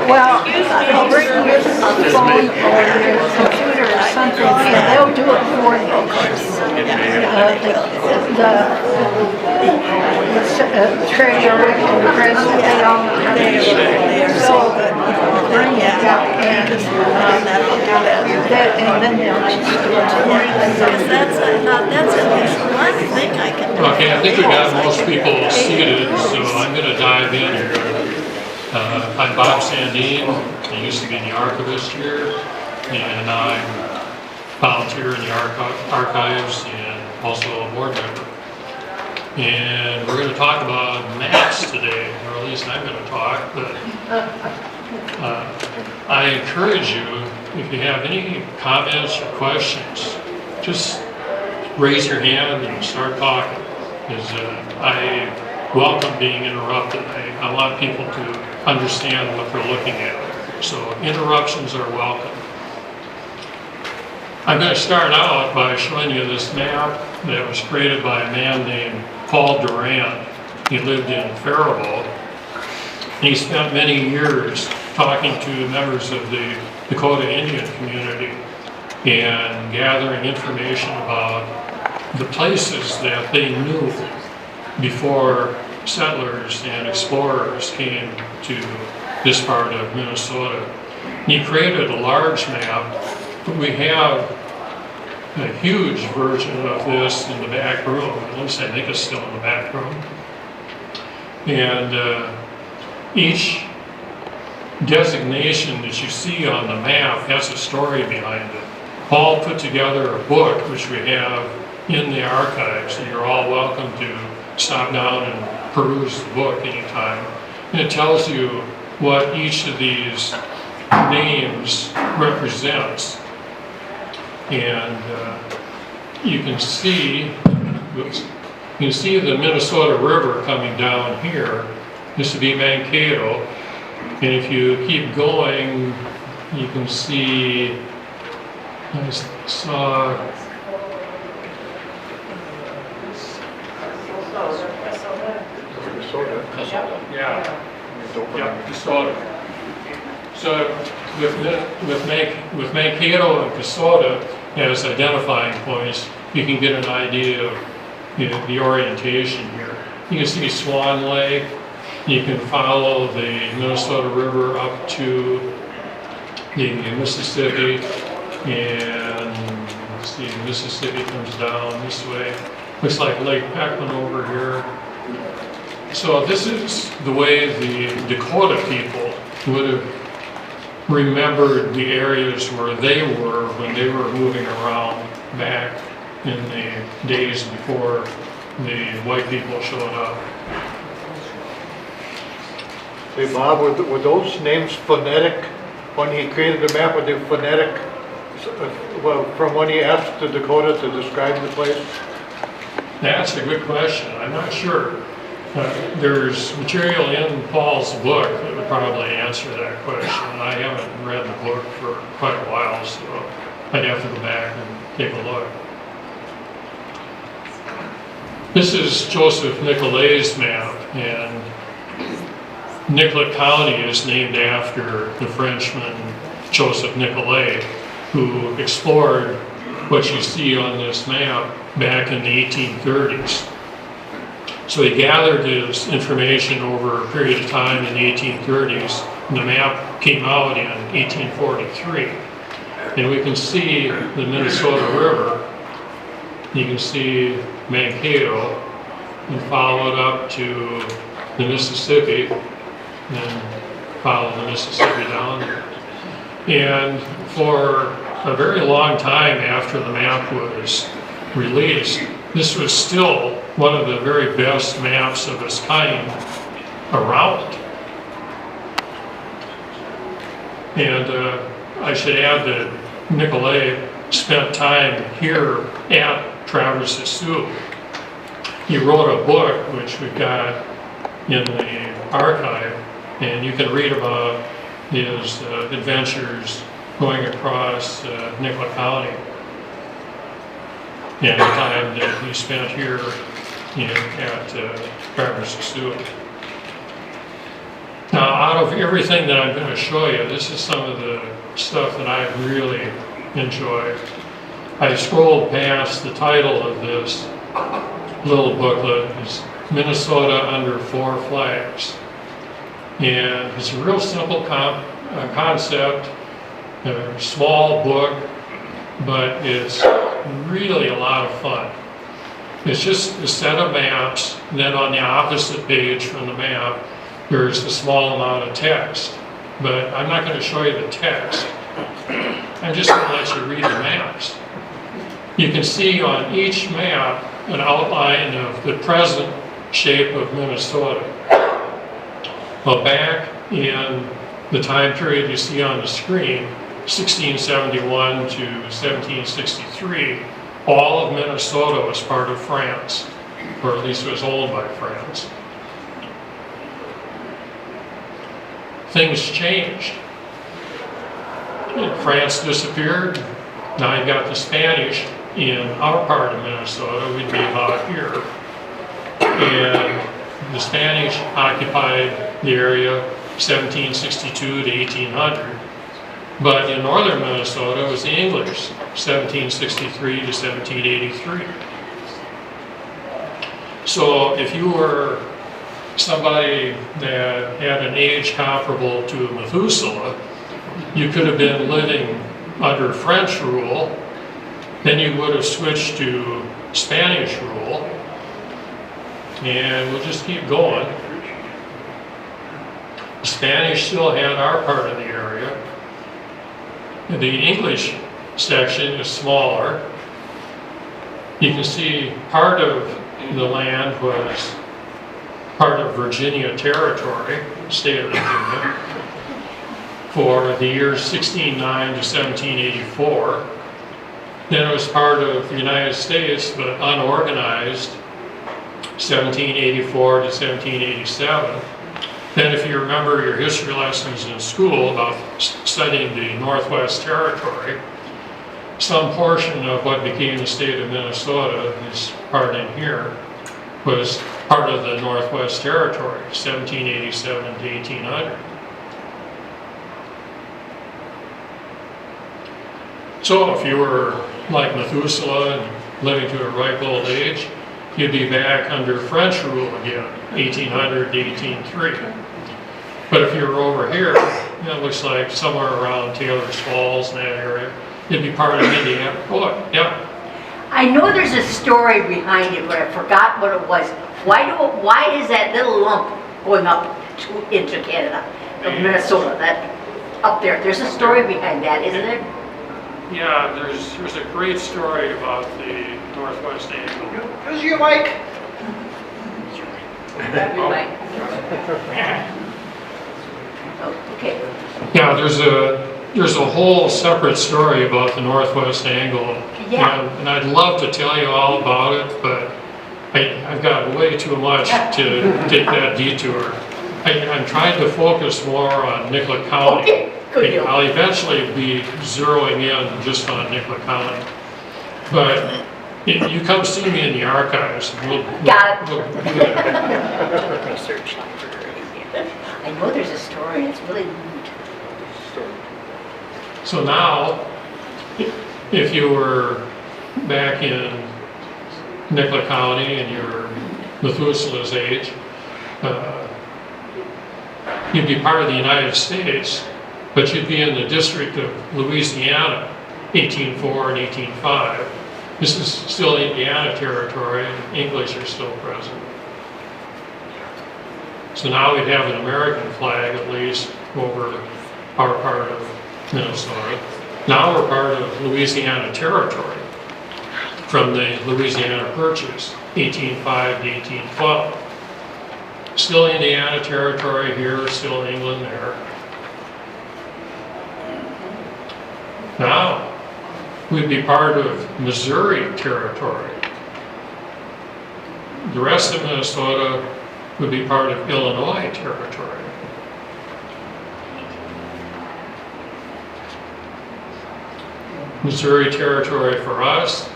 Well, I'll bring your phone or your computer or something, and they'll do it for you. The treasurer and the president, they all know how to do it. So bring it out, and then they'll just do it for you. That's at least one thing I can do. Okay, I think we got most people seated, so I'm going to dive in here. I'm Bob Sandeen. I used to be the archivist here, and I'm volunteer in the archives and also a board member. And we're going to talk about maps today, or at least I'm going to talk, but I encourage you, if you have any comments or questions, just raise your hand and start talking, because I welcome being interrupted. I want people to understand what they're looking at. So interruptions are welcome. I'm going to start out by showing you this map that was created by a man named Paul Durant. He lived in Faribault. He spent many years talking to members of the Dakota Indian community and gathering information about the places that they knew before settlers and explorers came to this part of Minnesota. He created a large map, but we have a huge version of this in the back room. At least I think it's still in the back room. And each designation that you see on the map has a story behind it. Paul put together a book, which we have in the archives, and you're all welcome to stop down and peruse the book anytime. And it tells you what each of these names represents. And you can see the Minnesota River coming down here. This would be Mankato. And if you keep going, you can see, I saw, Kasota. So with Mankato and Kasota as identifying points, you can get an idea of the orientation here. You can see Swan Lake. You can follow the Minnesota River up to the Mississippi, and let's see, Mississippi comes down this way. Looks like Lake Peckman over here. So this is the way the Dakota people would have remembered the areas where they were when they were moving around back in the days before the white people showed up. Hey Bob, were those names phonetic? When he created the map, were they phonetic? Well, from when he asked the Dakota to describe the place? That's a good question. I'm not sure. There's material in Paul's book that would probably answer that question. I haven't read the book for quite a while, so I'd have to go back and take a look. This is Joseph Nicolet's map, and Nicolet County is named after the Frenchman Joseph Nicolet, who explored what you see on this map back in the 1830s. So he gathered his information over a period of time in the 1830s, and the map came out in 1843. And we can see the Minnesota River, you can see Mankato, and follow it up to the Mississippi, and follow the Mississippi down. And for a very long time after the map was released, this was still one of the very best maps of its kind around. And I should add that Nicolet spent time here at Traverse des Sioux. He wrote a book, which we've got in the archive, and you can read about his adventures going across Nicolet County and the time that he spent here at Traverse des Sioux. Now, out of everything that I'm going to show you, this is some of the stuff that I really enjoyed. I scrolled past the title of this little booklet. It's Minnesota Under 4 Flags. And it's a real simple concept, a small book, but it's really a lot of fun. It's just a set of maps, and then on the opposite page from the map, there's a small amount of text. But I'm not going to show you the text. I'm just going to let you read the maps. You can see on each map an outline of the present shape of Minnesota. Well, back in the time period you see on the screen, 1671 to 1763, all of Minnesota was part of France, or at least was owned by France. Things changed. France disappeared. Now you've got the Spanish in our part of Minnesota. We'd be about here. And the Spanish occupied the area 1762 to 1800. But in northern Minnesota, it was the English, 1763 to 1783. So if you were somebody that had an age comparable to Methuselah, you could have been living under French rule, then you would have switched to Spanish rule, and we'll just keep going. The Spanish still had our part of the area. The English section is smaller. You can see part of the land was part of Virginia Territory, state of Virginia, for the years 1609 to 1784. Then it was part of the United States, but unorganized, 1784 to 1787. Then if you remember your history lessons in school about studying the Northwest Territory, some portion of what became the state of Minnesota, this part in here, was part of the Northwest Territory, 1787 to 1800. So if you were like Methuselah and living to a ripe old age, you'd be back under French rule again, 1800 to 1803. But if you were over here, it looks like somewhere around Taylor's Falls in that area, you'd be part of Indiana. Oh, yeah. I know there's a story behind it, but I forgot what it was. Why is that little lump going up into Canada, of Minnesota, that up there? There's a story behind that, isn't there? Yeah, there's a great story about the Northwest Angle. Here's your mic. That'd be right. Oh, okay. Yeah, there's a whole separate story about the Northwest Angle. Yeah. And I'd love to tell you all about it, but I've got way too much to take that detour. I'm trying to focus more on Nicollet County. Okay, good deal. I'll eventually be zeroing in just on Nicollet County. But you come see me in the archives. Got it. We'll do that. Research. I know there's a story, it's really neat. So now, if you were back in Nicollet County and you're Methuselah's age, you'd be part of the United States, but you'd be in the District of Louisiana, 1804 and 1805. This is still Indiana territory, and English are still present. So now we'd have an American flag, at least, over our part of Minnesota. Now we're part of Louisiana Territory from the Louisiana Purchase, 1805 to 1812. Still Indiana Territory here, still England there. Now we'd be part of Missouri Territory. The rest of Minnesota would be part of Illinois Territory. Missouri Territory for us,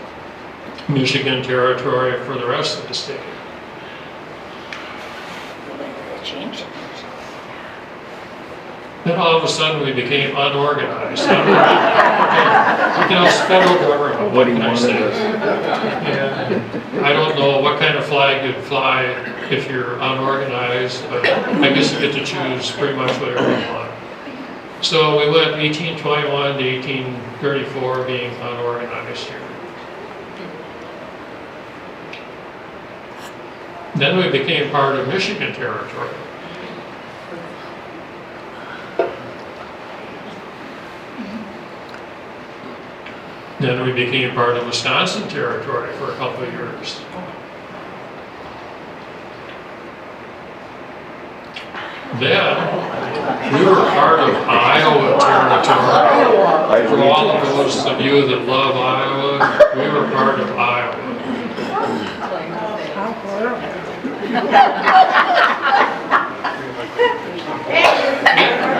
Michigan Territory for the rest of the state. Change. Then all of a sudden we became unorganized. You know, it's federal government, what can I say? And I don't know what kind of flag you'd fly if you're unorganized, but I guess you get to choose pretty much whatever you want. So we went 1821 to 1834 being unorganized here. Then we became part of Michigan Territory. Then we became part of Wisconsin Territory for a couple of years. Then we were part of Iowa Territory. For all of those of you that love Iowa, we were part of Iowa.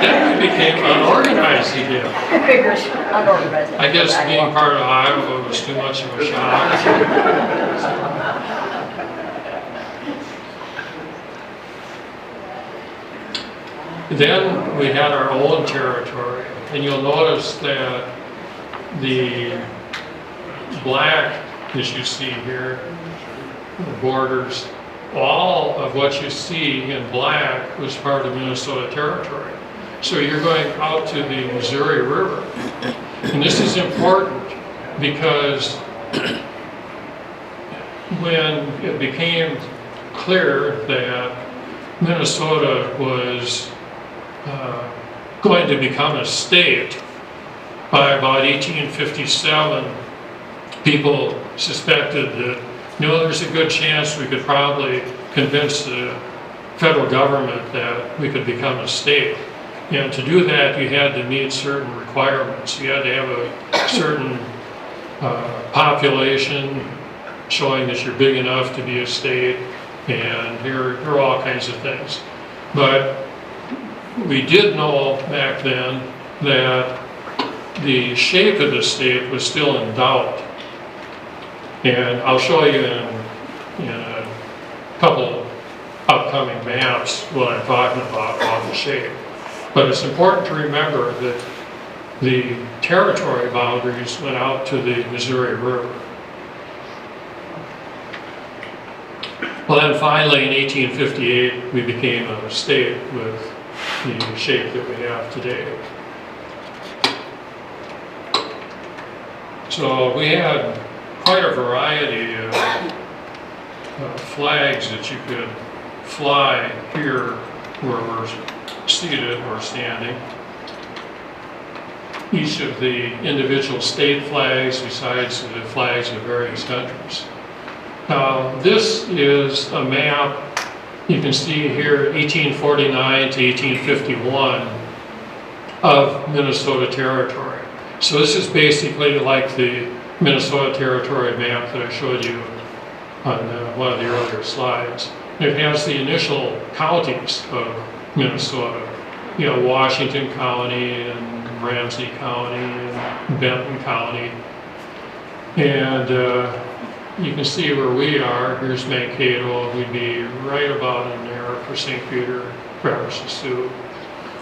Then we became unorganized again. Figures, unorganized. I guess being part of Iowa was too much of a shock. Then we had our own territory, and you'll notice that the black, as you see here, the borders, all of what you see in black was part of Minnesota Territory. So you're going out to the Missouri River. And this is important because when it became clear that Minnesota was going to become a state, by about 1857, people suspected that, you know, there's a good chance we could probably convince the federal government that we could become a state. And to do that, you had to meet certain requirements. You had to have a certain population showing that you're big enough to be a state, and there are all kinds of things. But we did know back then that the shape of the state was still in doubt. And I'll show you in a couple upcoming maps what I'm talking about the shape. But it's important to remember that the territory boundaries went out to the Missouri River. Well, then finally in 1858 we became a state with the shape that we have today. So we had quite a variety of flags that you could fly here where we're seated or standing. Each of the individual state flags besides the flags of various countries. Now this is a map you can see here 1849 to 1851 of Minnesota Territory. So this is basically like the Minnesota Territory map that I showed you on one of the earlier slides. It has the initial counties of Minnesota, you know, Washington County and Ramsey County and Benton County. And you can see where we are. Here's Mankato. We'd be right about in there for St. Peter, Traverse Sioux.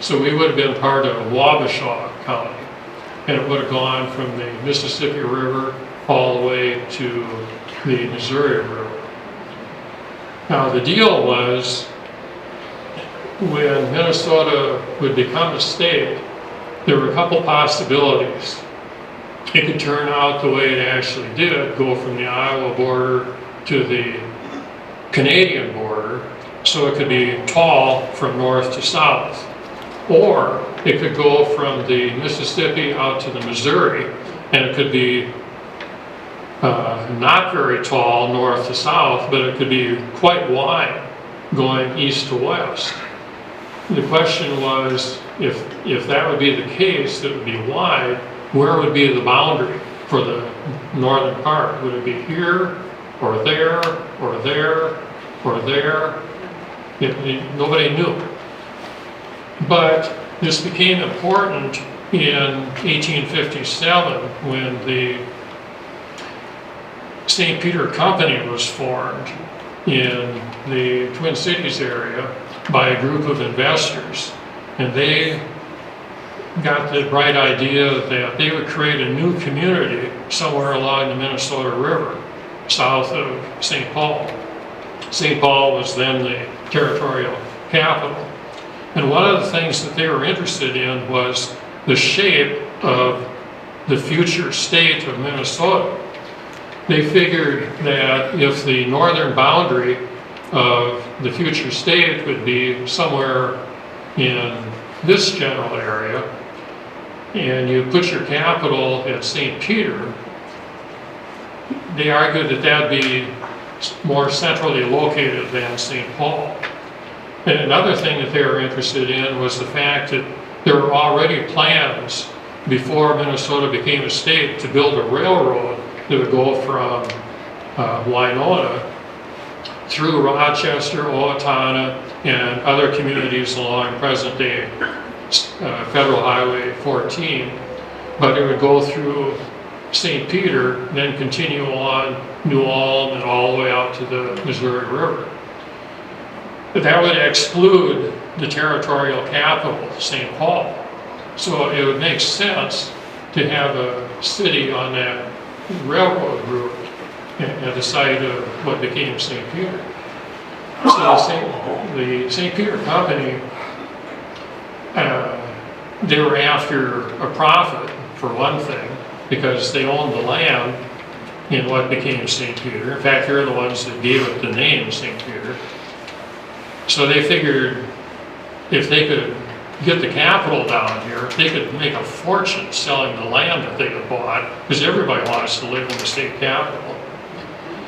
So we would have been part of Wabasha County. And it would have gone from the Mississippi River all the way to the Missouri River. Now the deal was, when Minnesota would become a state, there were a couple possibilities. It could turn out the way it actually did, go from the Iowa border to the Canadian border, so it could be tall from north to south. Or it could go from the Mississippi out to the Missouri, and it could be not very tall north to south, but it could be quite wide going east to west. The question was, if that would be the case, that it would be wide, where would be the boundary for the northern part? Would it be here, or there, or there, or there? Nobody knew. But this became important in 1857 when the St. Peter Company was formed in the Twin Cities area by a group of investors. And they got the bright idea that they would create a new community somewhere along the Minnesota River, south of St. Paul. St. Paul was then the territorial capital. And one of the things that they were interested in was the shape of the future state of Minnesota. They figured that if the northern boundary of the future state would be somewhere in this general area, and you put your capital at St. Peter, they argued that that'd be more centrally located than St. Paul. And another thing that they were interested in was the fact that there were already plans before Minnesota became a state to build a railroad that would go from Winona through Rochester, Owatonna, and other communities along present-day Federal Highway 14, but it would go through St. Peter, then continue on New Ulm and all the way out to the Missouri River. But that would exclude the territorial capital, St. Paul. So it would make sense to have a city on that railroad route at the site of what became St. Peter. So the St. Peter Company, they were after a profit, for one thing, because they owned the land in what became St. Peter. In fact, they're the ones that gave it the name St. Peter. So they figured if they could get the capital down here, they could make a fortune selling the land that they had bought, because everybody wants to live in the state capital.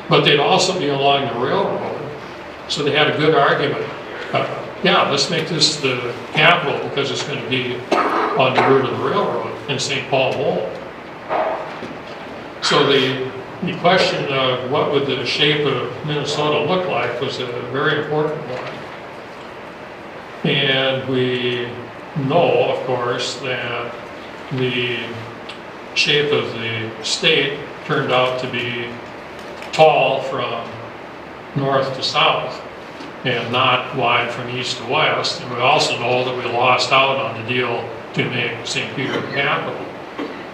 But they'd also be along the railroad. So they had a good argument. Yeah, let's make this the capital because it's going to be on the route of the railroad in St. Paul won't. So the question of what would the shape of Minnesota look like was a very important one. And we know, of course, that the shape of the state turned out to be tall from north to south and not wide from east to west. And we also know that we lost out on the deal to make St. Peter the capital.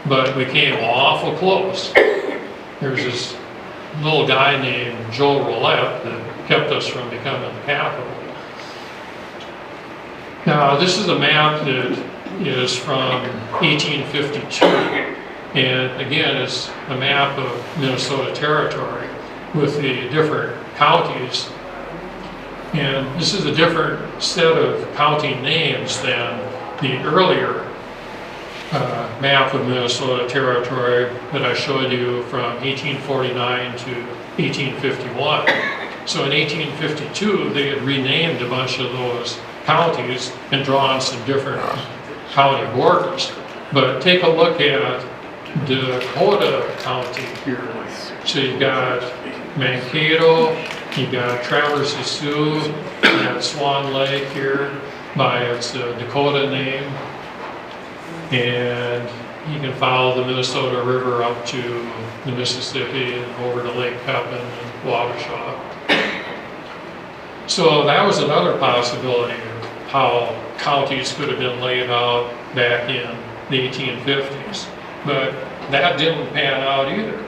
But we came awful close. There's this little guy named Joe Roulette that kept us from becoming the capital. Now, this is a map that is from 1852. And again, it's a map of Minnesota Territory with the different counties. And this is a different set of county names than the earlier map of Minnesota Territory that I showed you from 1849 to 1851. So in 1852, they had renamed a bunch of those counties and drawn some different county borders. But take a look at Dakota County here. So you've got Mankato, you've got Traverse des Sioux, you got Swan Lake here by its Dakota name. And you can follow the Minnesota River up to the Mississippi and over to Lake Pepin and Wabasha. So that was another possibility of how counties could have been laid out back in the 1850s. But that didn't pan out either.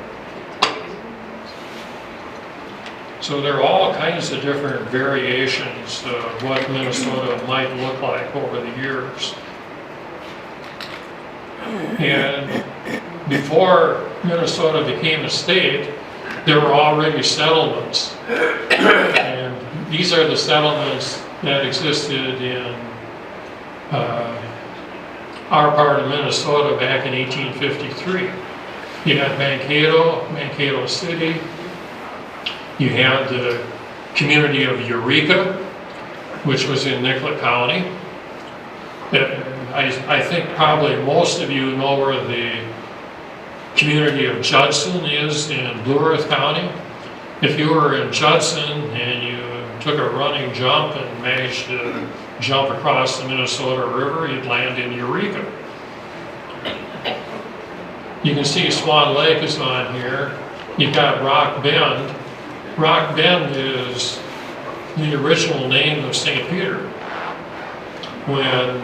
So there are all kinds of different variations of what Minnesota might look like over the years. And before Minnesota became a state, there were already settlements. And these are the settlements that existed in our part of Minnesota back in 1853. You had Mankato City. You had the community of Eureka, which was in Nicollet County. I think probably most of you know where the community of Judson is in Blue Earth County. If you were in Judson and you took a running jump and managed to jump across the Minnesota River, you'd land in Eureka. You can see Swan Lake is on here. You've got Rock Bend. Rock Bend is the original name of St. Peter. When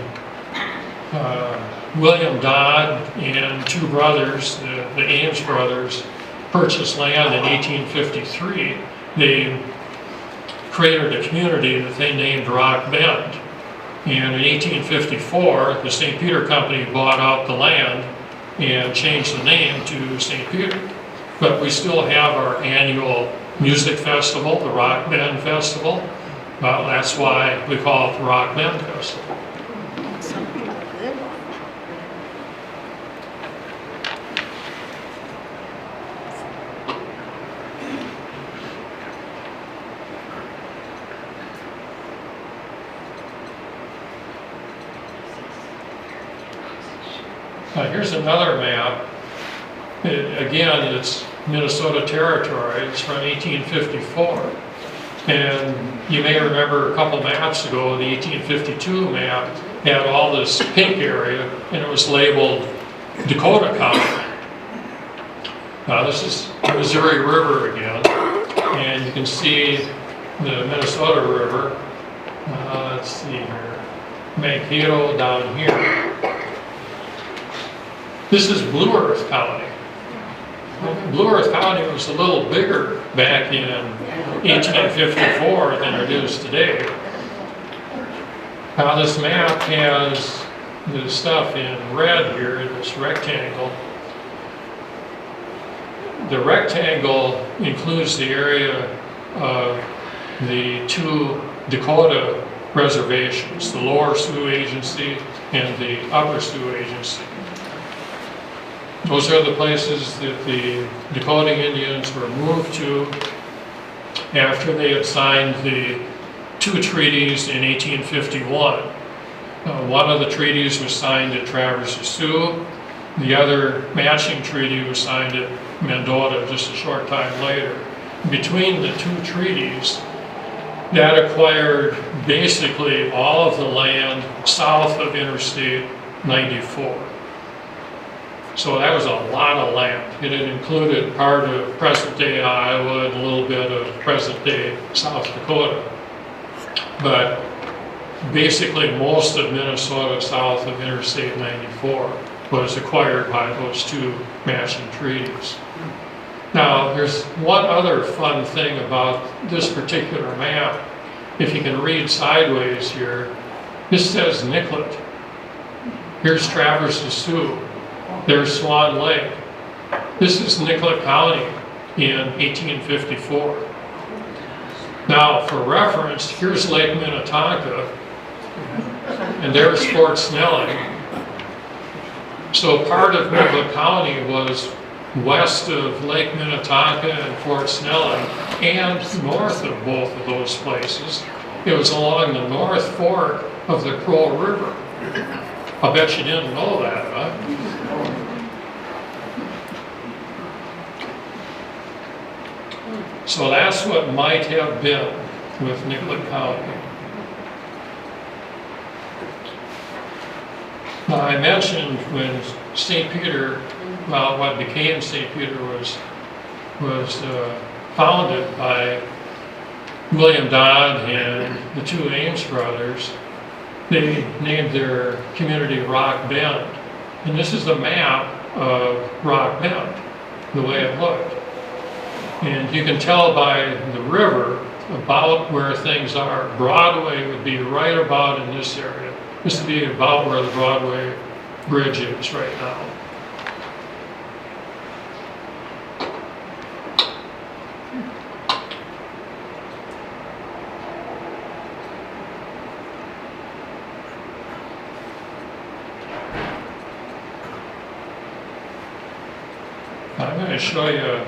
William Dodd and two brothers, the Ames brothers, purchased land in 1853. They created a community that they named Rock Bend. And in 1854, the St. Peter Company bought out the land and changed the name to St. Peter. But we still have our annual music festival, the Rock Bend Festival. Well, that's why we call it the Rock Bend Festival. Some people live on Here's another map. Again, it's Minnesota Territory. It's from 1854. And you may remember a couple maps ago, the 1852 map had all this pink area, and it was labeled Dakota County. Now this is Missouri River again, and you can see the Minnesota River. Let's see here, Mankato down here. This is Blue Earth County. Blue Earth County was a little bigger back in 1854 than it is today. Now this map has the stuff in red here, this rectangle. The rectangle includes the area of the two Dakota reservations, the Lower Sioux Agency and the Upper Sioux Agency. Those are the places that the Dakota Indians were moved to after they had signed the two treaties in 1851. One of the treaties was signed at Traverse des Sioux. The other matching treaty was signed at Mendota just a short time later. Between the two treaties, that acquired basically all of the land south of Interstate 94. So that was a lot of land. It had included part of present-day Iowa and a little bit of present-day South Dakota. But basically most of Minnesota south of Interstate 94 was acquired by those two matching treaties. Now, there's one other fun thing about this particular map. If you can read sideways here, this says Nicollet. Here's Traverse des Sioux. There's Swan Lake. This is Nicollet County in 1854. Now, for reference, here's Lake Minnetonka, and there's Fort Snelling. So part of Nicollet County was west of Lake Minnetonka and Fort Snelling, and north of both of those places. It was along the North Fork of the Crow River. I bet you didn't know that, huh? So that's what might have been with Nicollet County. Now I mentioned when St. Peter, well, what became St. Peter was founded by William Dodd and the two Ames brothers. They named their community Rock Bend. And this is a map of Rock Bend, the way it looked. And you can tell by the river about where things are. Broadway would be right about in this area. This would be about where the Broadway Bridge is right now. I'm going to show you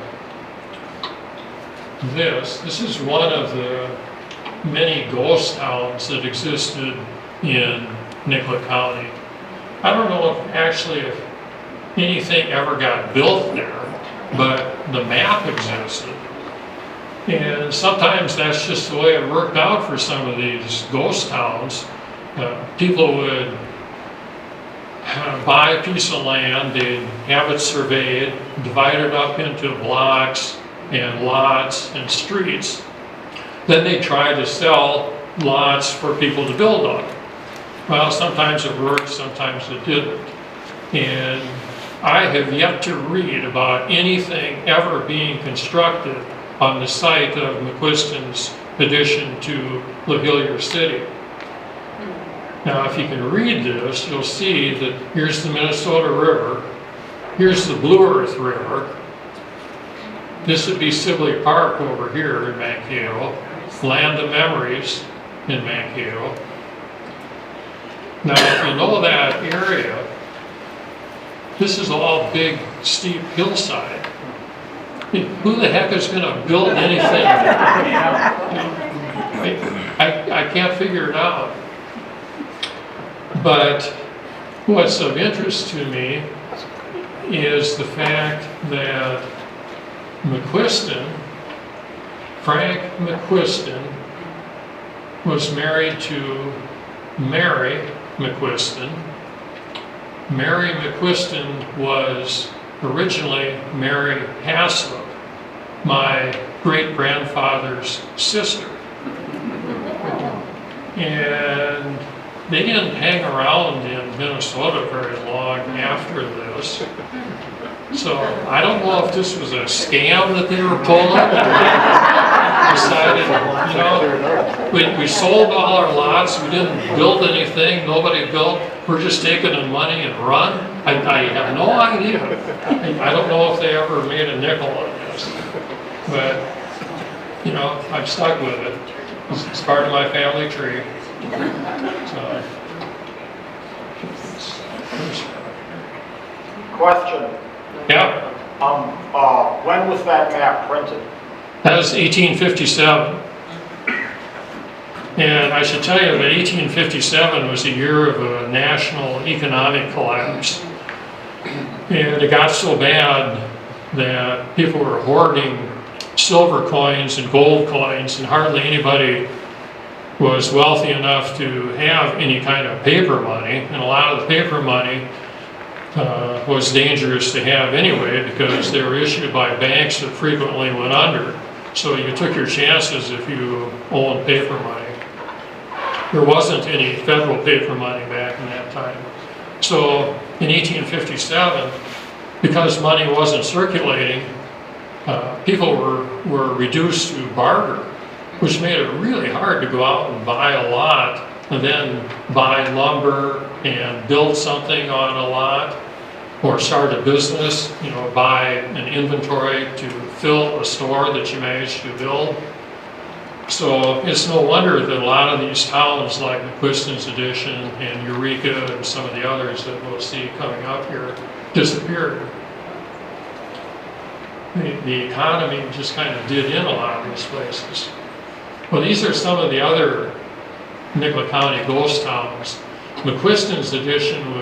this. This is one of the many ghost towns that existed in Nicollet County. I don't know if anything ever got built there, but the map existed. And sometimes that's just the way it worked out for some of these ghost towns. People would buy a piece of land, they'd have it surveyed, divide it up into blocks and lots and streets. Then they try to sell lots for people to build on. Well, sometimes it worked, sometimes it didn't. And I have yet to read about anything ever being constructed on the site of McQuiston's addition to LaHillier City. Now, if you can read this, you'll see that here's the Minnesota River, here's the Blue Earth River. This would be Sibley Park over here in Mankato, Land of Memories in Mankato. Now, if you know that area, this is all big, steep hillside. Who the heck is going to build anything? I can't figure it out. But what's of interest to me is the fact that McQuiston, Frank McQuiston, was married to Mary McQuiston. Mary McQuiston was originally Mary Haslip, my great-grandfather's sister. And they didn't hang around in Minnesota very long after this. So I don't know if this was a scam that they were pulling. Decided, we sold all our lots, we didn't build anything, nobody built, we're just taking the money and run. I have no idea. I don't know if they ever made a nickel on this. But, I'm stuck with it. It's part of my family tree. So. Question. Yeah. When was that map printed? That was 1857. And I should tell you that 1857 was a year of a national economic collapse. And it got so bad that people were hoarding silver coins and gold coins, and hardly anybody was wealthy enough to have any kind of paper money. And a lot of the paper money was dangerous to have anyway, because they were issued by banks that frequently went under. So you took your chances if you owned paper money. There wasn't any federal paper money back in that time. So in 1857, because money wasn't circulating, people were reduced to barter, which made it really hard to go out and buy a lot and then buy lumber and build something on a lot, or start a business, buy an inventory to fill a store that you managed to build. So it's no wonder that a lot of these towns like McQuiston's Addition and Eureka and some of the others that we'll see coming up here disappeared. The economy just kind of did in a lot of these places. Well, these are some of the other Nicollet County ghost towns. McQuiston's Addition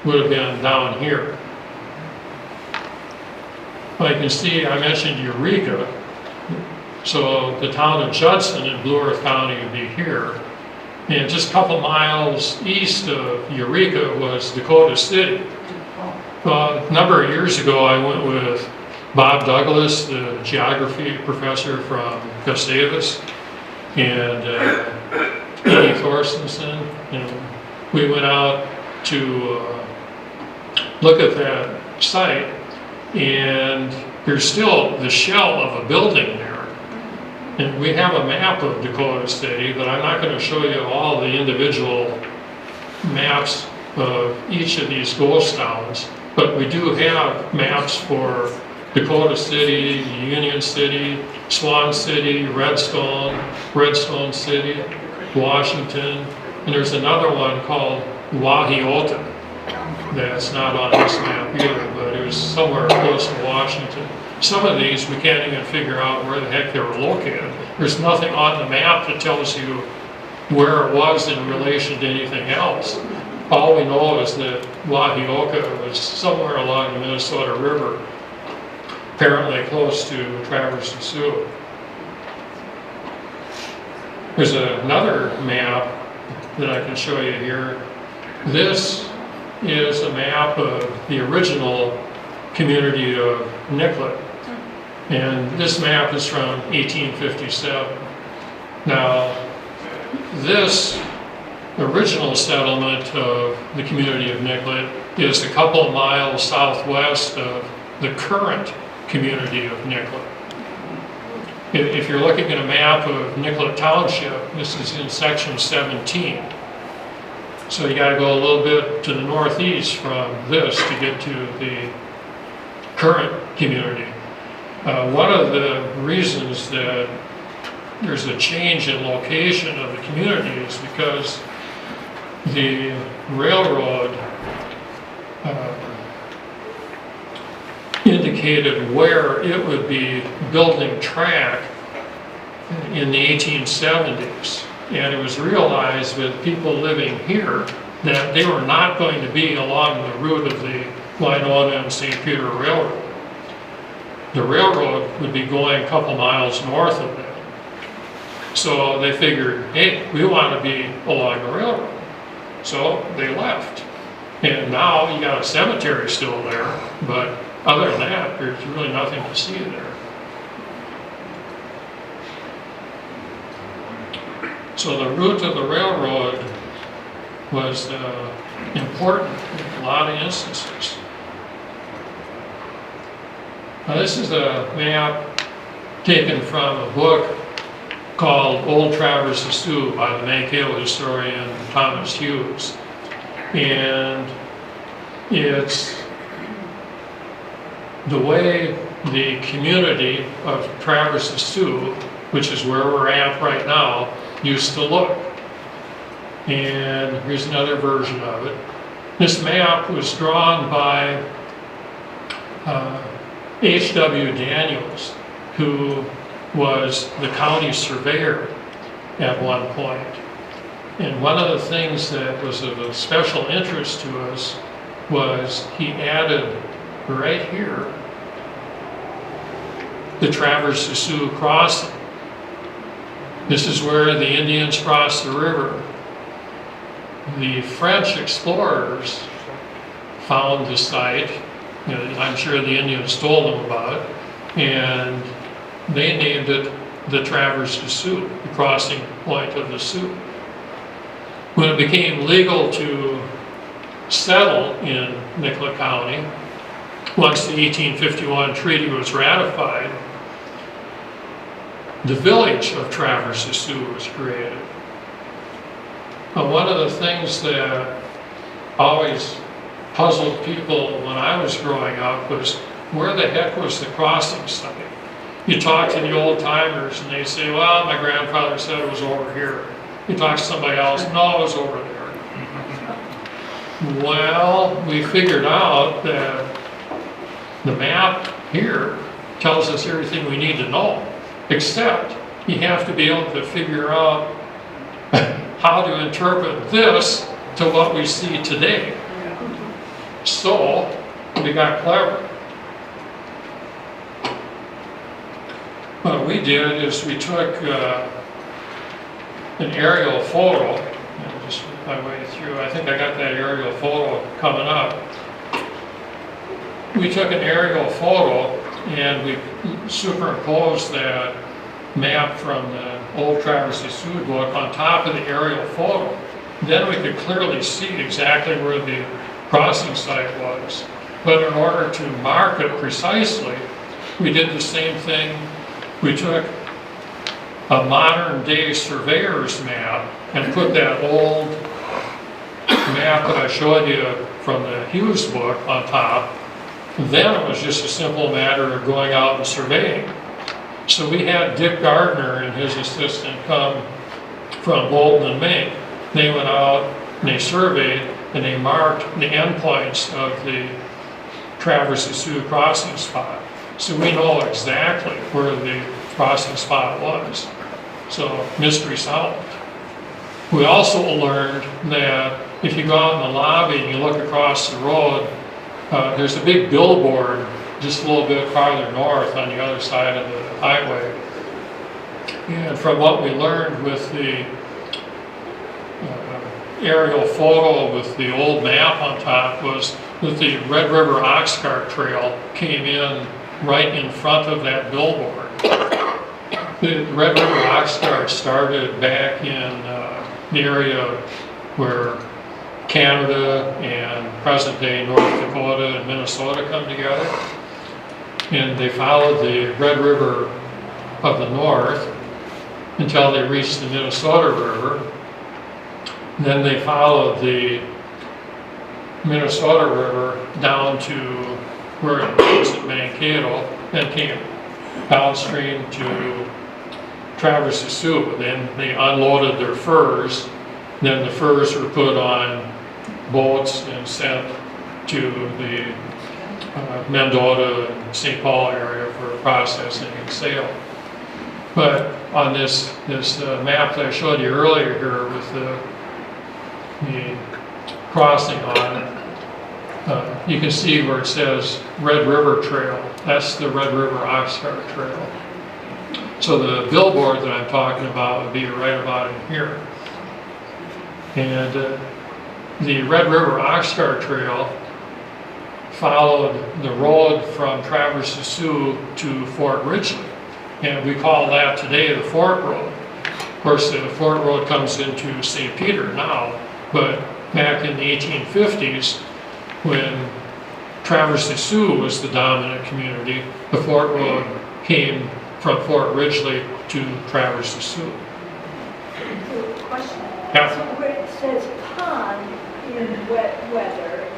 would have been down here. Well, you can see I mentioned Eureka. So the town of Judson in Blue Earth County would be here. And just a couple miles east of Eureka was Dakota City. A number of years ago, I went with Bob Douglas, the geography professor from Gustavus, and Edie Thorstensen. And we went out to look at that site, and there's still the shell of a building there. And we have a map of Dakota City, but I'm not going to show you all the individual maps of each of these ghost towns, but we do have maps for Dakota City, Union City, Swan City, Redstone City, Washington, and there's another one called Wahiota that's not on this map either, but it was somewhere close to Washington. Some of these we can't even figure out where the heck they were located. There's nothing on the map that tells you where it was in relation to anything else. All we know is that Wahioka was somewhere along the Minnesota River, apparently close to Traverse des Sioux. There's another map that I can show you here. This is a map of the original community of Nicollet. And this map is from 1857. Now, this original settlement of the community of Nicollet is a couple of miles southwest of the current community of Nicollet. If you're looking at a map of Nicollet Township, this is in section 17. So you got to go a little bit to the northeast from this to get to the current community. One of the reasons that there's a change in location of the community is because the railroad indicated where it would be building track in the 1870s. And it was realized with people living here that they were not going to be along the route of the Winona and St. Peter Railroad. The railroad would be going a couple miles north of them. So they figured, hey, we want to be along the railroad. So they left. And now you got a cemetery still there, but other than that, there's really nothing to see there. So the route of the railroad was important in a lot of instances. Now this is a map taken from a book called Old Traverse the Sioux by the Mankato historian Thomas Hughes. And it's the way the community of Traverse the Sioux, which is where we're at right now, used to look. And here's another version of it. This map was drawn by H.W. Daniels, who was the county surveyor at one point. And one of the things that was of a special interest to us was he added right here the Traverse the Sioux crossing. This is where the Indians crossed the river. The French explorers found the site. You know, I'm sure the Indians told them about it, and they named it the Traverse the Sioux, the crossing point of the Sioux. When it became legal to settle in Nicollet County, once the 1851 treaty was ratified, the village of Traverse the Sioux was created. Now, one of the things that always puzzled people when I was growing up was, where the heck was the crossing site? You talk to the old timers and they say, well, my grandfather said it was over here. You talk to somebody else, no, it was over there. Well, we figured out that the map here tells us everything we need to know, except you have to be able to figure out how to interpret this to what we see today. So we got clever. What we did is we took an aerial photo, and just my way through, I think I got that aerial photo coming up. We took an aerial photo and we superimposed that map from the Old Traverse the Sioux book on top of the aerial photo. Then we could clearly see exactly where the crossing site was. But in order to mark it precisely, we did the same thing. We took a modern day surveyor's map and put that old map that I showed you from the Hughes book on top. Then it was just a simple matter of going out and surveying. So we had Dick Gardner and his assistant come from Bolton and Mink. They went out and they surveyed and they marked the endpoints of the Traverse the Sioux crossing spot. So we know exactly where the crossing spot was. So mystery solved. We also learned that if you go out in the lobby and you look across the road, there's a big billboard just a little bit farther north on the other side of the highway. And from what we learned with the aerial photo with the old map on top was that the Red River Ox Cart Trail came in right in front of that billboard. The Red River Ox Cart started back in the area where Canada and present-day North Dakota and Minnesota come together. And they followed the Red River of the north until they reached the Minnesota River. Then they followed the Minnesota River down to where it meets at Mankato, then came downstream to Traverse des Sioux. Then they unloaded their furs. Then the furs were put on boats and sent to the Mendota and St. Paul area for processing and sale. But on this map that I showed you earlier here with the crossing on it, you can see where it says Red River Trail. That's the Red River Oxcart Trail. So the billboard that I'm talking about would be right about in here. And the Red River Oxcart Trail followed the road from Traverse des Sioux to Fort Ridgely. And we call that today the Fort Road. Of course, the Fort Road comes into St. Peter now, but back in the 1850s, when Traverse des Sioux was the dominant community, the Fort Road came from Fort Ridgely to Traverse des Sioux. Question. Yeah. So where it says pond in wet weather,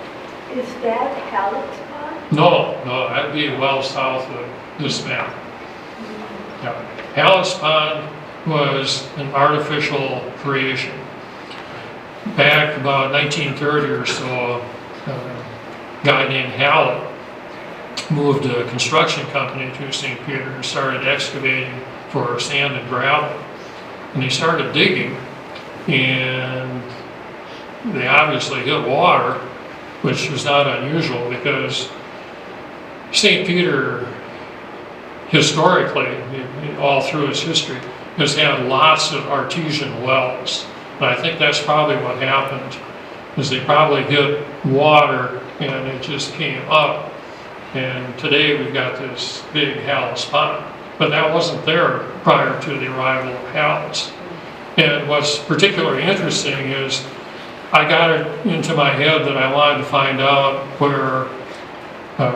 is that Hallett's Pond? No, that'd be well south of this map. Yeah. Hallett's Pond was an artificial creation. Back about 1930 or so, a guy named Hallett moved a construction company to St. Peter and started excavating for sand and gravel. And they started digging, and they obviously hit water, which was not unusual because St. Peter, historically, all through its history, has had lots of artesian wells. And I think that's probably what happened, is they probably hit water and it just came up. And today we've got this big Hallett's Pond. But that wasn't there prior to the arrival of Hallett's. And what's particularly interesting is I got it into my head that I wanted to find out where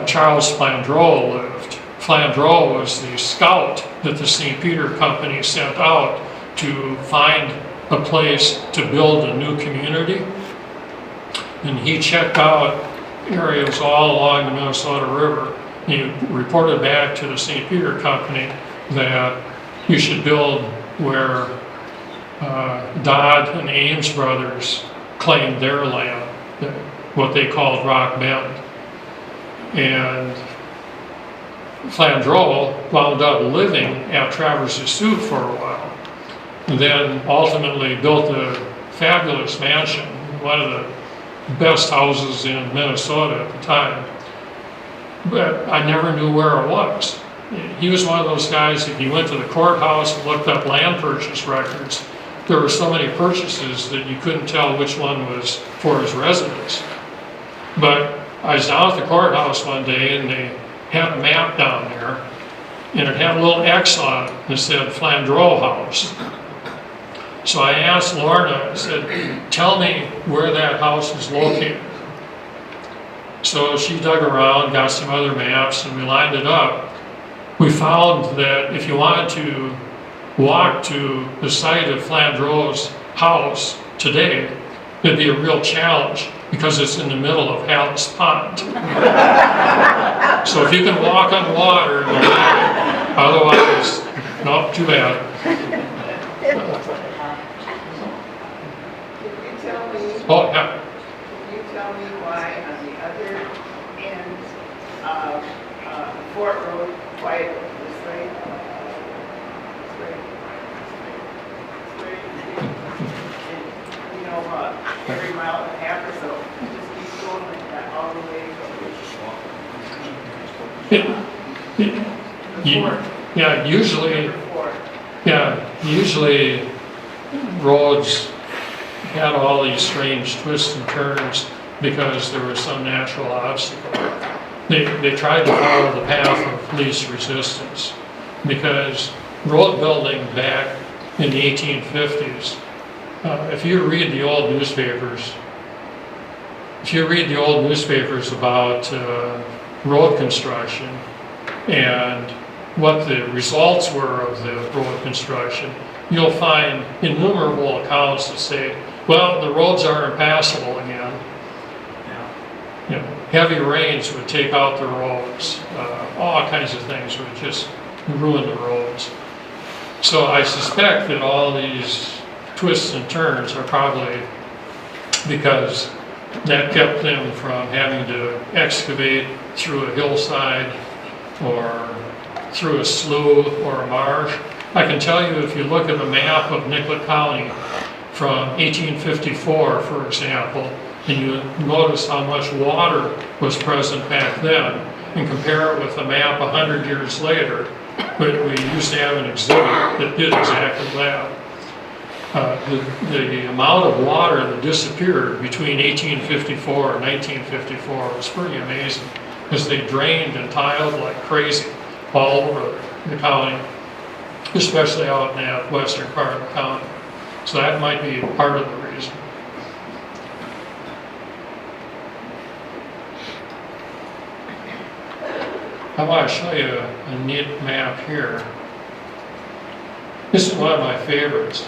Charles Flandreau lived. Flandreau was the scout that the St. Peter Company sent out to find a place to build a new community. And he checked out areas all along the Minnesota River. He reported back to the St. Peter Company that you should build where Dodd and Ames brothers claimed their land, what they called Rock Bend. And Flandreau wound up living at Traverse des Sioux for a while, and then ultimately built a fabulous mansion, one of the best houses in Minnesota at the time. But I never knew where it was. He was one of those guys, if you went to the courthouse and looked up land purchase records, there were so many purchases that you couldn't tell which one was for his residence. But I was down at the courthouse one day and they had a map down there, and it had a little X on it that said Flandreau House. So I asked Lorna, I said, tell me where that house is located. So she dug around, got some other maps, and we lined it up. We found that if you wanted to walk to the site of Flandreau's house today, it'd be a real challenge because it's in the middle of Hallett's Pond. So if you can walk on water, you can. Otherwise, no, too bad. Can you tell me, Oh, yeah. can you tell me why on the other end of Fort Road, why it was straight? You know, every mile and a half or so, it just keeps going like that all the way to the fort. Yeah, usually, The fort. usually roads had all these strange twists and turns because there was some natural obstacle. They tried to follow the path of least resistance because road building back in the 1850s if you read the old newspapers, about road construction and what the results were of the road construction, you'll find innumerable accounts that say, well, the roads are impassable again. You know, heavy rains would take out the roads. All kinds of things would just ruin the roads. So I suspect that all these twists and turns are probably because that kept them from having to excavate through a hillside or through a slough or a marsh. I can tell you, if you look at a map of Nicollet County from 1854, for example, and you notice how much water was present back then, and compare it with a map 100 years later, but we used to have an exhibit that did exactly that. The amount of water that disappeared between 1854 and 1954 was pretty amazing, because they drained and tiled like crazy all over the county, especially out in that western part of the county. So that might be part of the reason. I want to show you a neat map here. This is one of my favorites.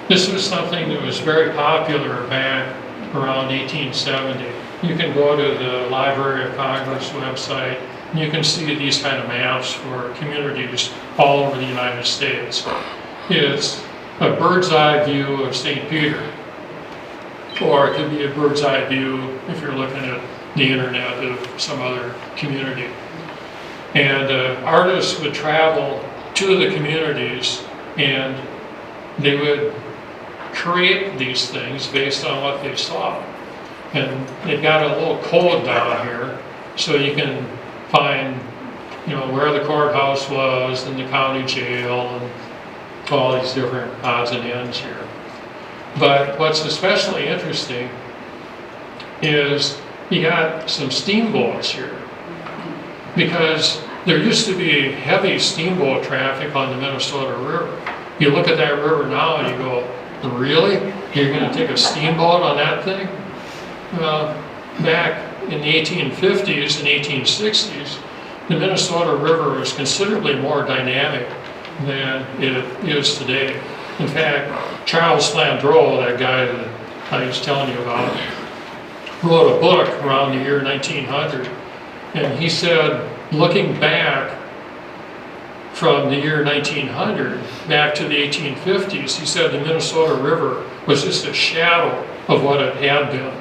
This was something that was very popular back around 1870. You can go to the Library of Congress website and you can see these kind of maps for communities all over the United States. It's a bird's eye view of St. Peter, or it could be a bird's eye view if you're looking at the internet of some other community. And artists would travel to the communities and they would create these things based on what they saw. And they've got a little code down here so you can find, you know, where the courthouse was and the county jail and all these different odds and ends here. But what's especially interesting is you got some steamboats here, because there used to be heavy steamboat traffic on the Minnesota River. You look at that river now and you go, really? You're going to take a steamboat on that thing? Well, back in the 1850s and 1860s, the Minnesota River was considerably more dynamic than it is today. In fact, Charles Flandreau, that guy that I was telling you about, wrote a book around the year 1900, and he said, looking back from the year 1900 back to the 1850s, he said the Minnesota River was just a shadow of what it had been.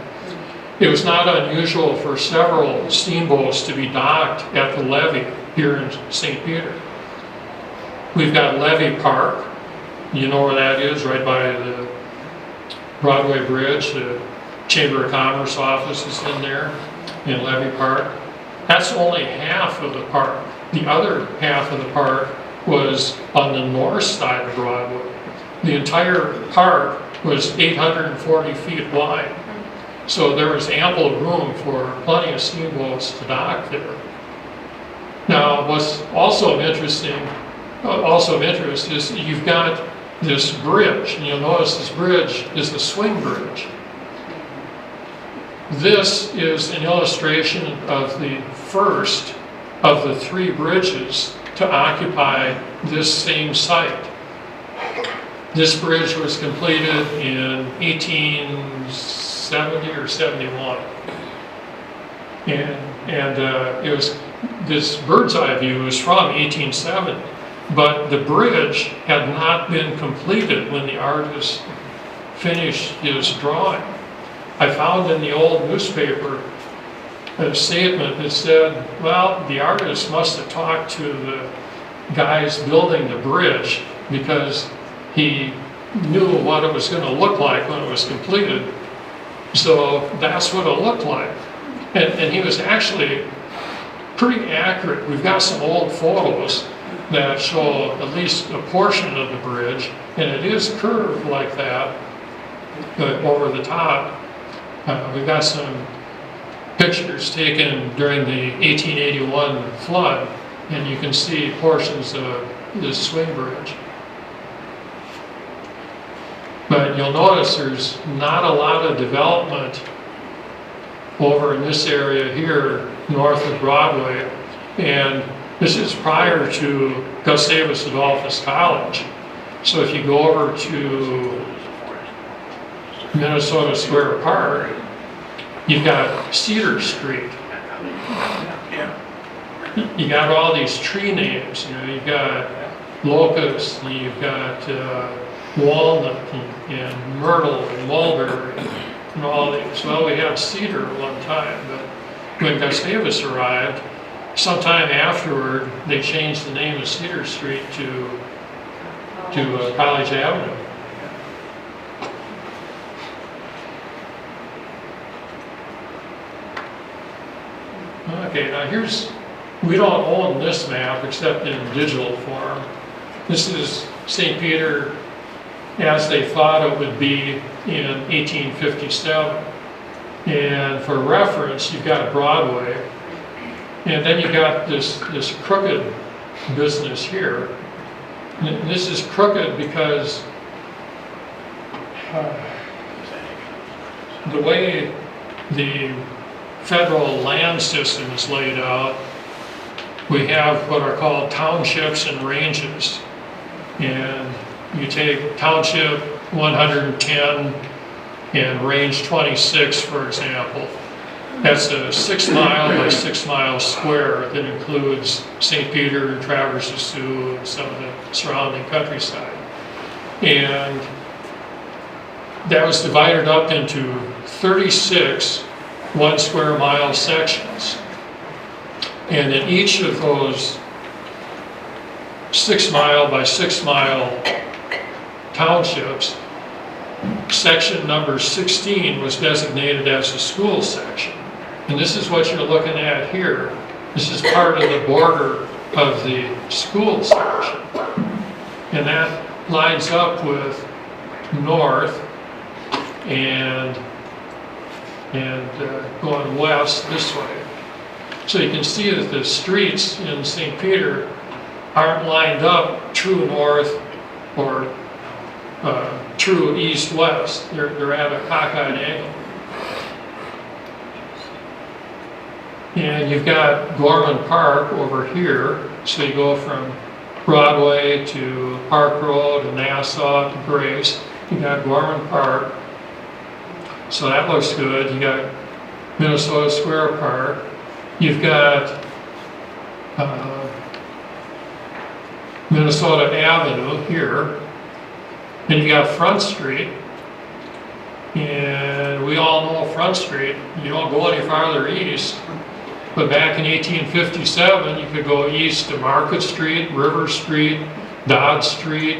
It was not unusual for several steamboats to be docked at the levee here in St. Peter. We've got Levee Park. You know where that is, right by the Broadway Bridge. The Chamber of Commerce office is in there, in Levee Park. That's only half of the park. The other half of the park was on the north side of Broadway. The entire park was 840 feet wide. So there was ample room for plenty of steamboats to dock there. Now, what's also of interest is you've got this bridge, and you'll notice this bridge is the swing bridge. This is an illustration of the first of the three bridges to occupy this same site. This bridge was completed in 1870 or 71. And it was, this bird's eye view is from 1870, but the bridge had not been completed when the artist finished his drawing. I found in the old newspaper a statement that said, well, the artist must have talked to the guys building the bridge because he knew what it was going to look like when it was completed. So that's what it looked like. And he was actually pretty accurate. We've got some old photos that show at least a portion of the bridge, and it is curved like that, but over the top. We've got some pictures taken during the 1881 flood, and you can see portions of this swing bridge. But you'll notice there's not a lot of development over in this area here, north of Broadway. And this is prior to Gustavus Adolphus College. So if you go over to Minnesota Square Park, you've got Cedar Street. You got all these tree names, you know, you've got locust, you've got walnut and myrtle and mulberry and all these. Well, we had cedar at one time, but when Gustavus arrived, sometime afterward, they changed the name of Cedar Street to College Avenue. Okay, now we don't own this map except in digital form. This is St. Peter as they thought it would be in 1857. And for reference, you've got Broadway, and then you've got this crooked business here. And this is crooked because the way the federal land system is laid out, we have what are called townships and ranges. And you take township 110 and range 26, for example. That's a 6 mile by 6 mile square that includes St. Peter, Traverse des Sioux, and some of the surrounding countryside. And that was divided up into 36 1 square mile sections. And in each of those 6 mile by 6 mile townships, section number 16 was designated as a school section. And this is what you're looking at here. This is part of the border of the school section. And that lines up with north and going west this way. So you can see that the streets in St. Peter aren't lined up true north or true east-west. They're at a cockeyed angle. And you've got Gorman Park over here. So you go from Broadway to Park Road and Nassau to Grace. You got Gorman Park. So that looks good. You got Minnesota Square Park. You've got Minnesota Avenue here. And you got Front Street. And we all know Front Street. You don't go any farther east. But back in 1857, you could go east to Market Street, River Street, Dodd Street,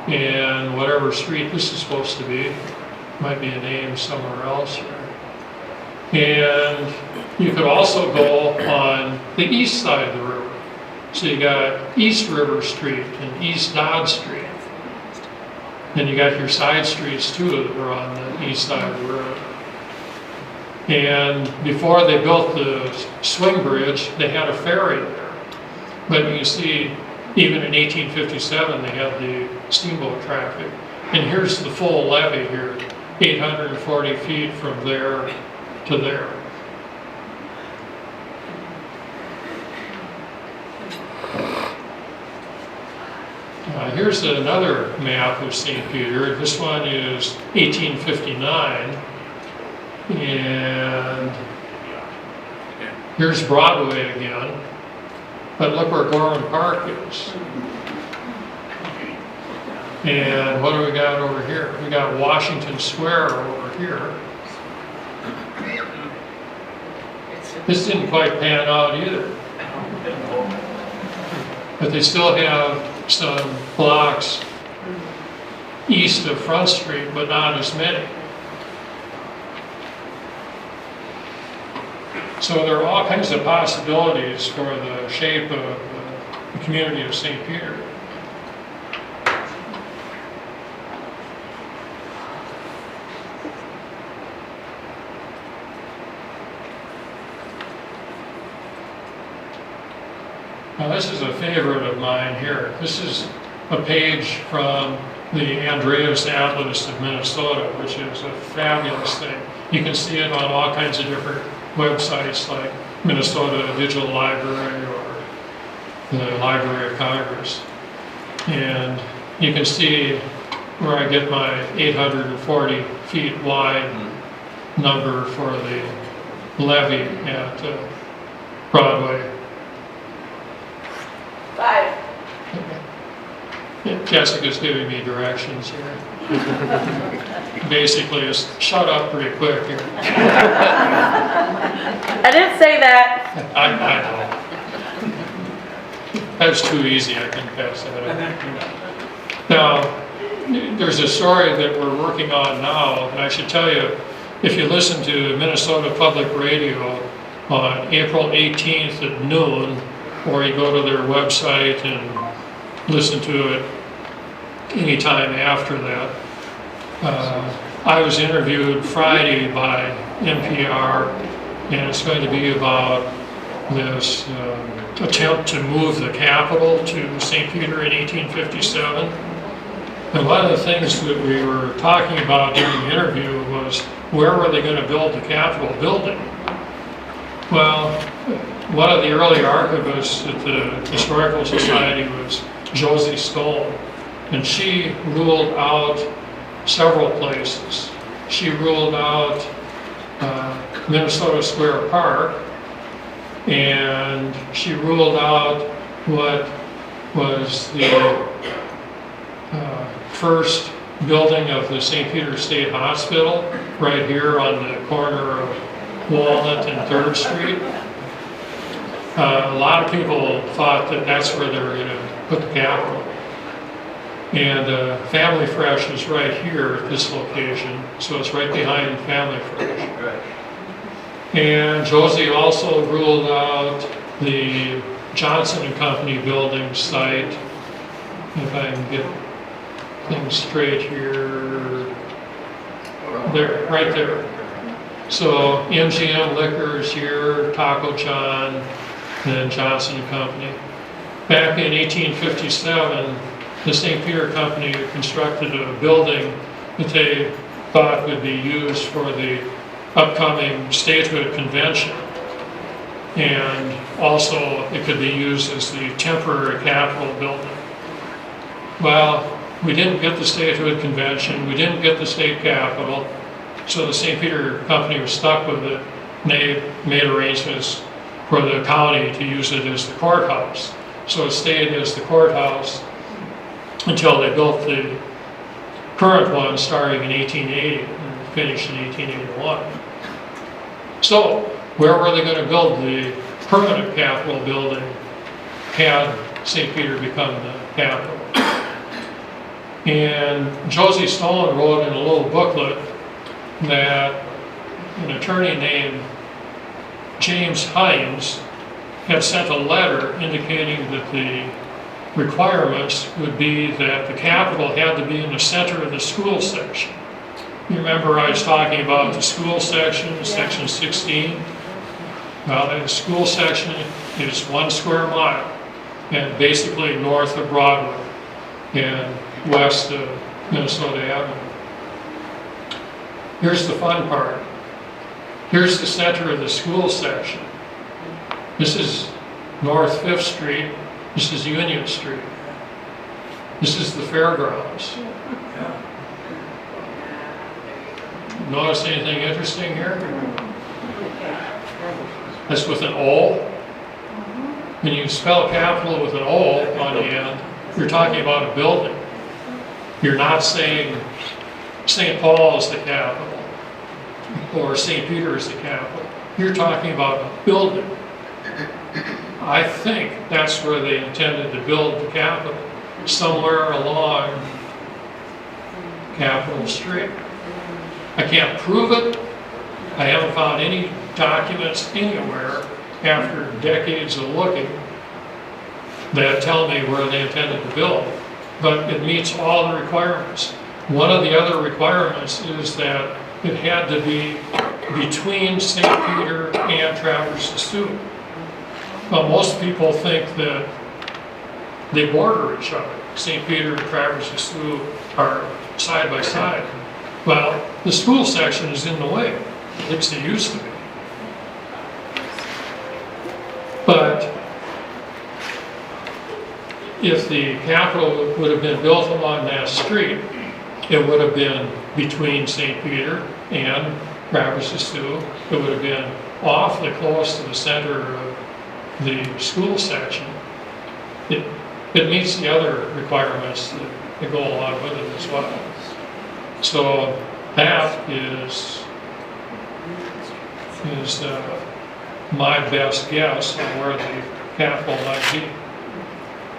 and whatever street this is supposed to be. Might be a name somewhere else here. And you could also go on the east side of the river. So you got East River Street and East Dodd Street. Then you got your side streets too that were on the east side of the river. And before they built the swing bridge, they had a ferry there. But you can see, even in 1857, they had the steamboat traffic. And here's the full levee here, 840 feet from there to there. Here's another map of St. Peter. This one is 1859. And here's Broadway again. But look where Gorman Park is. And what do we got over here? We got Washington Square over here. This didn't quite pan out either. But they still have some blocks east of Front Street, but not as many. So there are all kinds of possibilities for the shape of the community of St. Peter. Now this is a favorite of mine here. This is a page from the Andreas Atlas of Minnesota, which is a fabulous thing. You can see it on all kinds of different websites like Minnesota Digital Library or the Library of Congress. And you can see where I get my 840 feet wide number for the levee at Broadway. 5. Jessica's giving me directions here. Basically, it's shut up pretty quick here. I didn't say that. I know. That's too easy, I can pass that up. Now, there's a story that we're working on now, and I should tell you, if you listen to Minnesota Public Radio on April 18th at noon, or you go to their website and listen to it anytime after that. I was interviewed Friday by NPR, and it's going to be about this attempt to move the Capitol to St. Peter in 1857. And one of the things that we were talking about during the interview was where were they going to build the Capitol building? Well, one of the early archivists at the Historical Society was Josie Stone, and she ruled out several places. She ruled out Minnesota Square Park, and she ruled out what was the first building of the St. Peter State Hospital, right here on the corner of Walnut and 3rd Street. A lot of people thought that that's where they were going to put the Capitol. And Family Fresh is right here at this location, so it's right behind Family Fresh. And Josie also ruled out the Johnson and Company building site. If I can get things straight here. There, right there. So MGM Liquors here, Taco John, and Johnson and Company. Back in 1857, the St. Peter Company constructed a building that they thought would be used for the upcoming statehood convention. And also it could be used as the temporary Capitol building. Well, we didn't get the statehood convention, we didn't get the state capitol, so the St. Peter Company was stuck with it, and they made arrangements for the county to use it as the courthouse. So it stayed as the courthouse until they built the current one starting in 1880 and finished in 1881. So where were they going to build the permanent Capitol building had St. Peter become the capital? And Josie Stone wrote in a little booklet that an attorney named James Hines had sent a letter indicating that the requirements would be that the Capitol had to be in the center of the school section. You remember I was talking about the school section, section 16? Well, the school section is 1 square mile, and basically north of Broadway and west of Minnesota Avenue. Here's the fun part. Here's the center of the school section. This is North 5th Street. This is Union Street. This is the fairgrounds. Notice anything interesting here? That's with an O. When you spell capital with an O on the end, you're talking about a building. You're not saying St. Paul is the capital or St. Peter is the capital. You're talking about a building. I think that's where they intended to build the Capitol, somewhere along Capitol Street. I can't prove it. I haven't found any documents anywhere after decades of looking that tell me where they intended to build, but it meets all the requirements. One of the other requirements is that it had to be between St. Peter and Traverse Sioux. Well, most people think that they border each other. St. Peter and Traverse des Sioux are side by side. Well, the school section is in the way, at least it used to be. But if the Capitol would have been built along that street, it would have been between St. Peter and Traverse des Sioux. It would have been awfully close to the center of the school section. It meets the other requirements that go along with it as well. So that is my best guess on where the Capitol might be.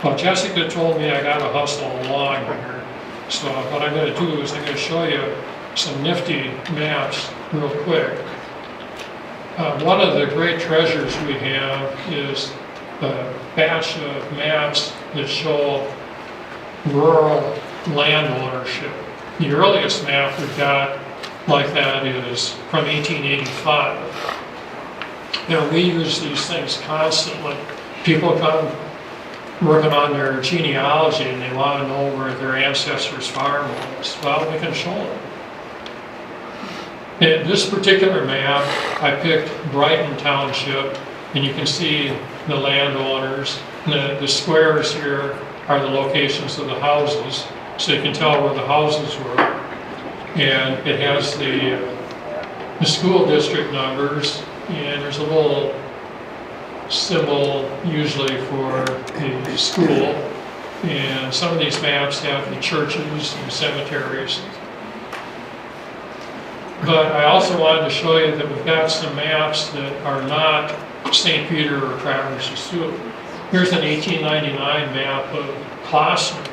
Well, Jessica told me I gotta hustle along here. So what I'm gonna do is I'm gonna show you some nifty maps real quick. One of the great treasures we have is a batch of maps that show rural land ownership. The earliest map we've got like that is from 1885. We use these things constantly. People come working on their genealogy and they want to know where their ancestors' farm was. Well, we can show them. In this particular map, I picked Brighton Township, and you can see the landowners. The squares here are the locations of the houses, so you can tell where the houses were. And it has the school district numbers, and there's a little symbol usually for the school. And some of these maps have the churches and cemeteries. But I also wanted to show you that we've got some maps that are not St. Peter or Traverse des Sioux. Here's an 1899 map of Klossner.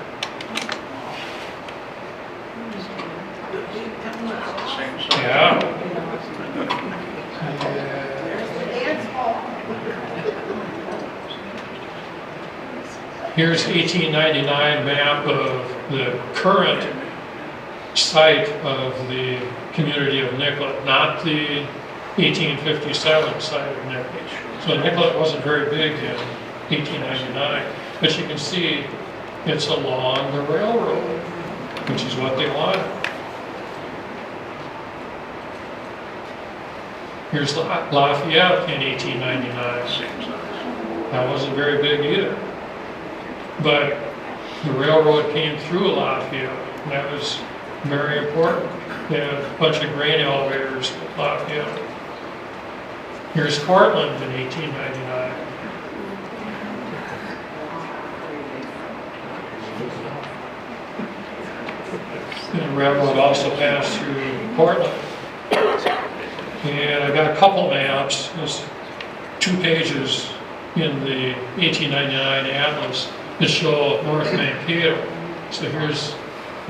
Yeah. Here's 1899 map of the current site of the community of Nicollet, not the 1857 site of Nicollet. So Nicollet wasn't very big in 1899, but you can see it's along the railroad, which is what they wanted. Here's Lafayette in 1899. That wasn't very big either. But the railroad came through Lafayette, and that was very important. They had a bunch of grain elevators at Lafayette. Here's Cortland in 1899. And the railroad also passed through Portland. And I got a couple maps. There's 2 pages in the 1899 atlas that show North Mankato. So here's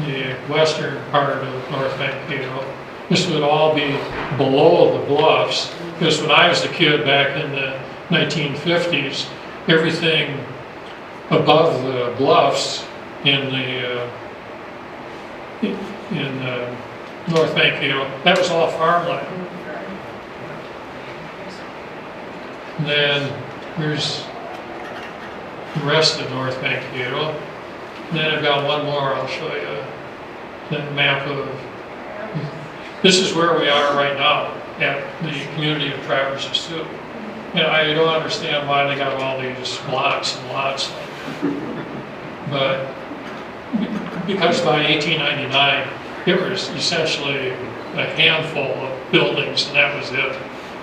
the western part of North Mankato. This would all be below the bluffs, because when I was a kid back in the 1950s, everything above the bluffs in North Mankato, that was all farmland. And then here's the rest of North Mankato. And then I've got one more I'll show you. The map of, this is where we are right now at the community of Traverse des Sioux. And I don't understand why they got all these lots and lots. But because by 1899, it was essentially a handful of buildings, and that was it.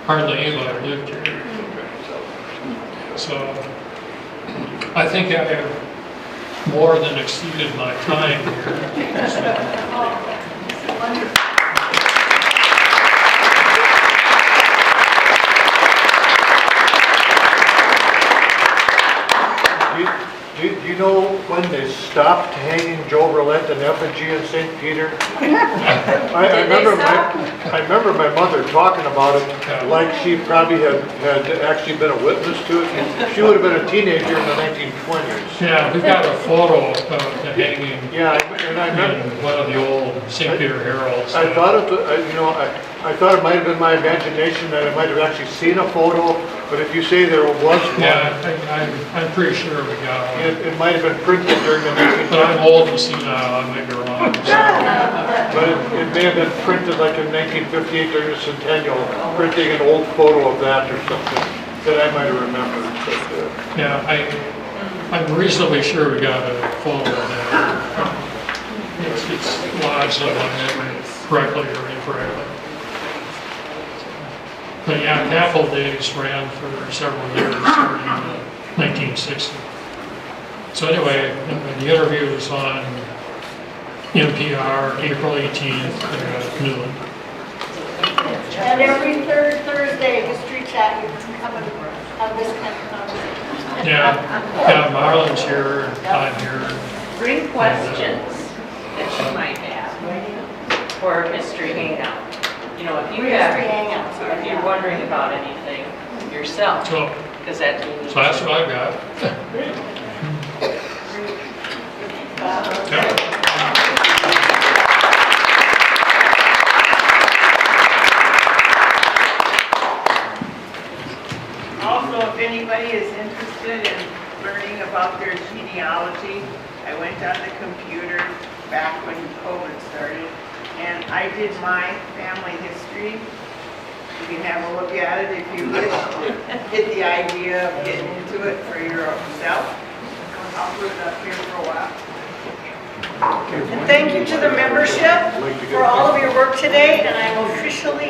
Hardly anybody lived here. So I think I have more than exceeded my time here. Do you know when they stopped hanging Joe Roulette and effigy in St. Peter? I remember my mother talking about it like she probably had actually been a witness to it. She would have been a teenager in the 1920s. Yeah, we've got a photo of the hanging. Yeah, and I remember in one of the old St. Peter Heralds. I thought I thought it might have been my imagination that I might have actually seen a photo, but if you say there was one, yeah, I'm pretty sure we got one. it might might have been printed during the 1950s. But I'm old and senile, I may be wrong. So. But it may have been printed like in 1958 during the centennial, printing an old photo of that or something that I might have remembered. But, Yeah, I'm reasonably sure we got a photo of that. It's lodged in my memory, correctly or incorrectly. But yeah, Capitol Days ran for several years, starting in the 1960s. So anyway, the interview was on NPR, April 18th at noon. And every third Thursday, History Chat, you can come and have this kind of conversation. Yeah, Marlon's here, and I'm here. bring questions that you might have for a mystery hangout. You know, if you History have, hangouts. if you're wondering about anything yourself, So, because that means. so that's what I've got. Yeah. Also, if anybody is interested in learning about their genealogy, I went on the computer back when COVID started, and I did my family history. You can have a look at it if you wish to get the idea of getting into it for yourself. I'll put it up here for a while. And thank you to the membership for all of your work today, and I'm officially